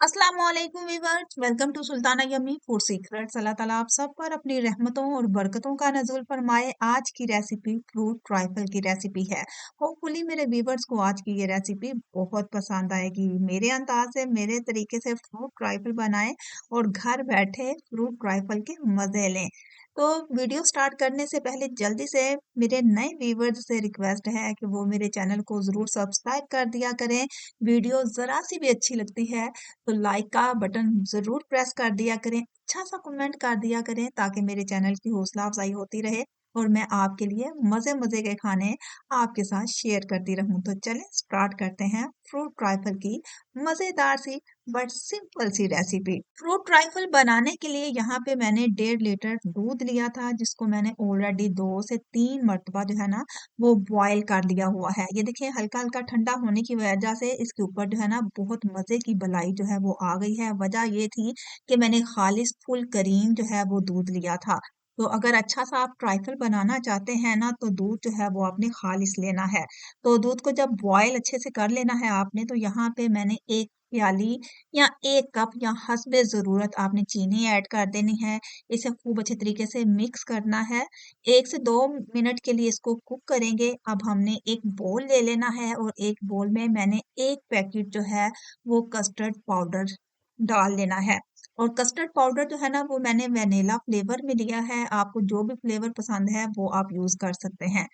अस्सलाम वालेकुम viewers, welcome to Sultana yummy food secrets. Allah ताला आप सब पर अपनी रहमतों और बरकतों का नज़ुल फरमाए। आज की रेसिपी फ्रूट ट्राइफल की रेसिपी है। होपफुली मेरे वीवर्स को आज की ये रेसिपी बहुत पसंद आएगी। मेरे अंदाज से मेरे तरीके से फ्रूट ट्राइफल बनाएं और घर बैठे फ्रूट ट्राइफल के मजे लें। तो वीडियो स्टार्ट करने से पहले जल्दी से मेरे नए व्यूवर्स से रिक्वेस्ट है कि वो मेरे चैनल को जरूर सब्सक्राइब कर दिया करें। वीडियो जरा सी भी अच्छी लगती है तो लाइक का बटन जरूर प्रेस कर दिया करें, अच्छा सा कमेंट कर दिया करें ताकि मेरे चैनल की हौसला अफजाई होती रहे और मैं आपके लिए मजे मजे के खाने आपके साथ शेयर करती रहूं। तो चलें स्टार्ट करते हैं फ्रूट ट्राइफल की मजेदार सी बट सिंपल सी रेसिपी। फ्रूट ट्राइफल बनाने के लिए यहाँ पे मैंने 1.5 लीटर दूध लिया था, जिसको मैंने ऑलरेडी 2 से 3 मरतबा जो है ना वो बॉयल कर लिया हुआ है। ये देखिए हल्का हल्का ठंडा होने की वजह से इसके ऊपर जो है ना बहुत मजे की बलाई जो है वो आ गई है। वजह ये थी कि मैंने खालिस फुल क्रीम जो है वो दूध लिया था। तो अगर अच्छा सा आप ट्राइफल बनाना चाहते हैं ना तो दूध जो है वो आपने खालिस लेना है। तो दूध को जब बॉयल अच्छे से कर लेना है आपने, तो यहाँ पे मैंने 1 प्याली या 1 कप या हस्बे जरूरत आपने चीनी ऐड कर देनी है। इसे खूब अच्छे तरीके से मिक्स करना है। 1 से 2 मिनट के लिए इसको कुक करेंगे। अब हमने एक बोल ले लेना है और एक बोल में मैंने 1 पैकेट जो है वो कस्टर्ड पाउडर डाल लेना है। और कस्टर्ड पाउडर जो है ना वो मैंने वेनिला फ्लेवर में लिया है। आपको जो भी फ्लेवर पसंद है वो आप यूज कर सकते हैं।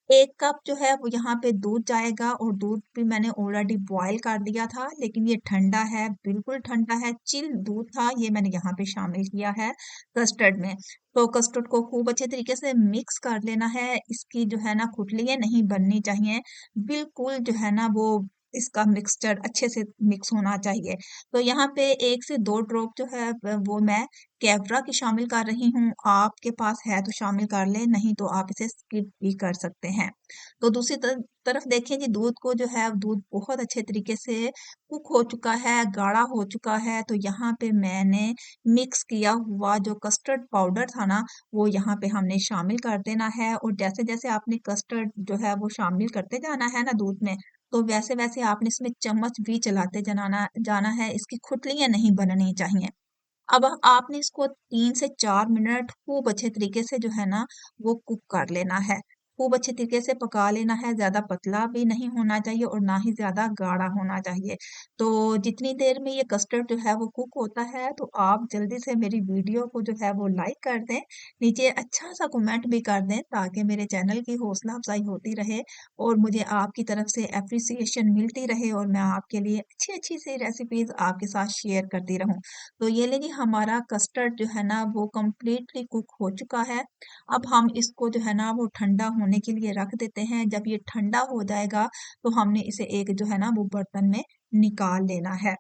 1 कप जो है वो यहाँ पे दूध जाएगा और दूध भी मैंने ऑलरेडी बॉयल कर दिया था, लेकिन ये ठंडा है, बिल्कुल ठंडा है, चिल दूध था। ये मैंने यहाँ पे शामिल किया है कस्टर्ड में। तो कस्टर्ड को खूब अच्छे तरीके से मिक्स कर लेना है। इसकी जो है ना खुटलियां नहीं बननी चाहिए, बिल्कुल जो है ना वो इसका मिक्सचर अच्छे से मिक्स होना चाहिए। तो यहाँ पे 1 से 2 ड्रॉप जो है वो मैं कैवरा की शामिल कर रही हूँ। आपके पास है तो शामिल कर ले, नहीं तो आप इसे स्किप भी कर सकते हैं। तो दूसरी तरफ देखें जी, दूध को जो है दूध बहुत अच्छे तरीके से कुक हो चुका है, गाढ़ा हो चुका है। तो यहाँ पे मैंने मिक्स किया हुआ जो कस्टर्ड पाउडर था ना वो यहाँ पे हमने शामिल कर देना है। और जैसे जैसे आपने कस्टर्ड जो है वो शामिल करते जाना है ना दूध में, तो वैसे वैसे आपने इसमें चम्मच भी चलाते जाना जाना है। इसकी खुटलियां नहीं बननी चाहिए। अब आपने इसको 3 से 4 मिनट खूब अच्छे तरीके से जो है ना वो कुक कर लेना है। खूब अच्छे तरीके से पका लेना है, ज्यादा पतला भी नहीं होना चाहिए और ना ही ज्यादा गाढ़ा होना चाहिए। तो जितनी देर में ये कस्टर्ड जो है वो कुक होता है, तो आप जल्दी से मेरी वीडियो को जो है वो लाइक कर दें, नीचे अच्छा सा कमेंट भी कर दें ताकि मेरे चैनल की हौसला अफजाई होती रहे और मुझे आपकी तरफ से एप्रिसिएशन मिलती रहे और मैं आपके लिए अच्छी अच्छी सी रेसिपीज आपके साथ शेयर करती रहूं। तो ये लीजिए हमारा कस्टर्ड जो है ना वो कम्प्लीटली कुक हो चुका है। अब हम इसको जो है ना वो ठंडा होने के लिए रख देते हैं। जब ये ठंडा हो जाएगा तो हमने इसे एक जो है ना वो बर्तन में निकाल लेना है।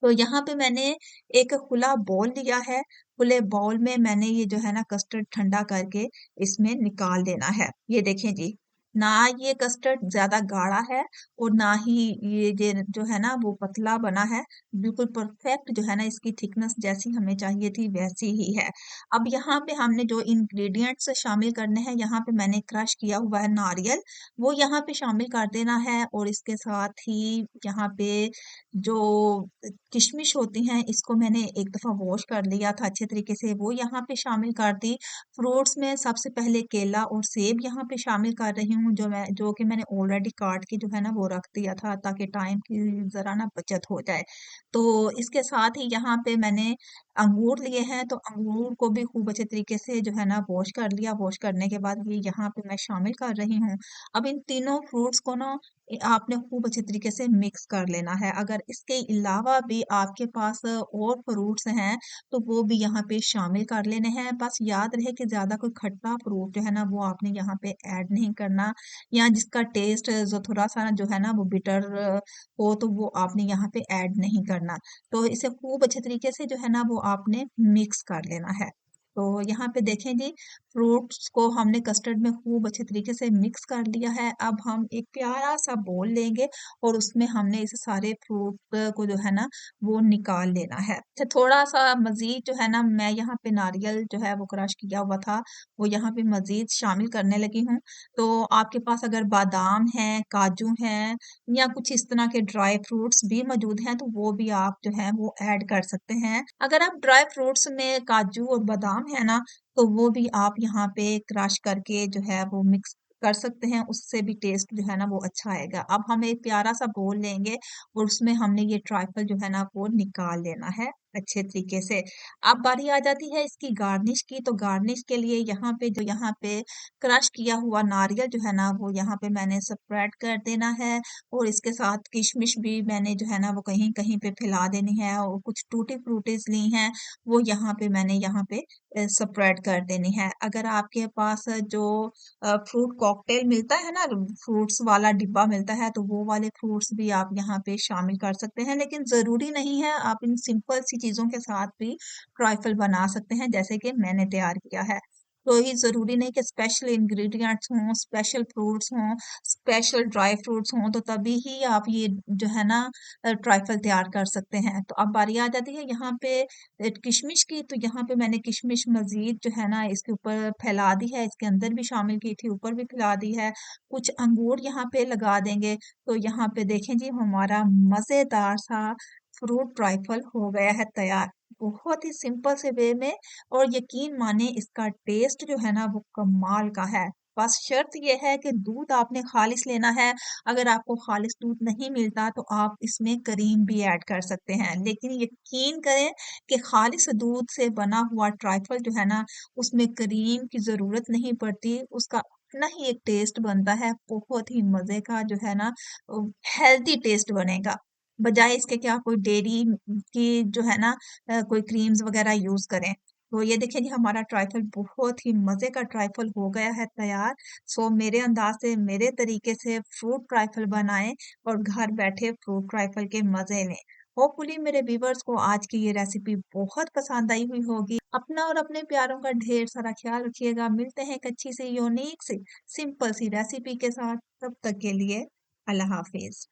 तो यहाँ पे मैंने एक खुला बॉल लिया है। खुले बॉल में मैंने ये जो है ना कस्टर्ड ठंडा करके इसमें निकाल देना है। ये देखें जी, ना ये कस्टर्ड ज्यादा गाढ़ा है और ना ही ये जो है ना वो पतला बना है। बिल्कुल परफेक्ट जो है ना इसकी थिकनेस जैसी हमें चाहिए थी वैसी ही है। अब यहाँ पे हमने जो इंग्रेडिएंट्स शामिल करने हैं, यहाँ पे मैंने क्रश किया हुआ है नारियल, वो यहाँ पे शामिल कर देना है। और इसके साथ ही यहाँ पे जो किशमिश होती हैं, इसको मैंने एक दफा वॉश कर लिया था अच्छे तरीके से, वो यहाँ पे शामिल कर दी। फ्रूट्स में सबसे पहले केला और सेब यहाँ पे शामिल कर रही हूँ, जो कि मैंने ऑलरेडी काट के जो है ना वो रख दिया था ताकि टाइम की जरा ना बचत हो जाए। तो इसके साथ ही यहाँ पे मैंने अंगूर लिए हैं, तो अंगूर को भी खूब अच्छे तरीके से जो है ना वॉश कर लिया। वॉश करने के बाद ये यहाँ पे मैं शामिल कर रही हूँ। अब इन तीनों फ्रूट्स को ना आपने खूब अच्छे तरीके से मिक्स कर लेना है। अगर इसके अलावा भी आपके पास और फ्रूट्स हैं तो वो भी यहाँ पे शामिल कर लेने हैं। बस याद रहे कि ज्यादा कोई खट्टा फ्रूट जो है ना वो आपने यहाँ पे ऐड नहीं करना, या जिसका टेस्ट जो थोड़ा सा जो है ना वो बिटर हो तो वो आपने यहाँ पे ऐड नहीं करना। तो इसे खूब अच्छे तरीके से जो है ना वो आपने मिक्स कर लेना है। तो यहाँ पे देखें जी, फ्रूट्स को हमने कस्टर्ड में खूब अच्छे तरीके से मिक्स कर लिया है। अब हम एक प्यारा सा बोल लेंगे और उसमें हमने इसे सारे फ्रूट को जो है ना वो निकाल लेना है। अच्छा, थोड़ा सा मजीद जो है ना, मैं यहाँ पे नारियल जो है वो क्रश किया हुआ था, वो यहाँ पे मजीद शामिल करने लगी हूँ। तो आपके पास अगर बादाम है, काजू है या कुछ इस तरह के ड्राई फ्रूट्स भी मौजूद हैं तो वो भी आप जो है वो ऐड कर सकते हैं। अगर आप ड्राई फ्रूट्स में काजू और बादाम है ना, तो वो भी आप यहाँ पे क्रश करके जो है वो मिक्स कर सकते हैं, उससे भी टेस्ट जो है ना वो अच्छा आएगा। अब हम एक प्यारा सा बोल लेंगे और उसमें हमने ये ट्राइफल जो है ना वो निकाल लेना है अच्छे तरीके से। अब बारी आ जाती है इसकी गार्निश की। तो गार्निश के लिए यहाँ पे क्रश किया हुआ नारियल जो है ना वो यहाँ पे मैंने स्प्रेड कर देना है, और इसके साथ किशमिश भी मैंने जो है ना वो कहीं कहीं पे फैला देनी है, और कुछ टूटी फ्रूटीज ली हैं वो मैंने यहाँ पे स्प्रेड कर देनी है। अगर आपके पास जो फ्रूट कॉकटेल मिलता है ना, फ्रूट्स वाला डिब्बा मिलता है, तो वो वाले फ्रूट्स भी आप यहाँ पे शामिल कर सकते हैं, लेकिन जरूरी नहीं है। आप इन सिंपल सी चीजों के साथ भी ट्राइफल बना सकते हैं जैसे कि मैंने तैयार किया है। तो ये जरूरी नहीं कि स्पेशल इंग्रेडिएंट्स हों, स्पेशल फ्रूट्स हों, स्पेशल ड्राई फ्रूट्स हों, तो तभी ही आप ये जो है ना ट्राइफल तैयार कर सकते हैं। तो अब बारी आ जाती है यहाँ पे किशमिश की। तो यहाँ पे मैंने किशमिश मजीद जो है ना इसके ऊपर फैला दी है, इसके अंदर भी शामिल की थी, ऊपर भी फैला दी है। कुछ अंगूर यहाँ पे लगा देंगे। तो यहाँ पे देखें जी, हमारा मजेदार सा फ्रूट ट्राइफल हो गया है तैयार, बहुत ही सिंपल से वे में। और यकीन माने इसका टेस्ट जो है ना वो कमाल का है। बस शर्त यह है कि दूध आपने खालिस लेना है। अगर आपको खालिस दूध नहीं मिलता तो आप इसमें करीम भी ऐड कर सकते हैं, लेकिन यकीन करें कि खालिस दूध से बना हुआ ट्राइफल जो है ना उसमें करीम की जरूरत नहीं पड़ती, उसका अपना ही एक टेस्ट बनता है, बहुत ही मजे का जो है ना हेल्दी टेस्ट बनेगा। बजाय इसके कि आप कोई डेयरी की जो है ना कोई क्रीम्स वगैरह यूज करें। तो ये देखिए जी, हमारा ट्राइफल बहुत ही मजे का ट्राइफल हो गया है तैयार। सो मेरे अंदाज से, मेरे तरीके से फ्रूट ट्राइफल बनाएं और घर बैठे फ्रूट ट्राइफल के मजे लें। होपफुली मेरे व्यूवर्स को आज की ये रेसिपी बहुत पसंद आई हुई होगी। अपना और अपने प्यारों का ढेर सारा ख्याल रखिएगा। मिलते हैं एक अच्छी सी यूनिक सी सिंपल सी रेसिपी के साथ। तब तक के लिए अल्लाह हाफिज।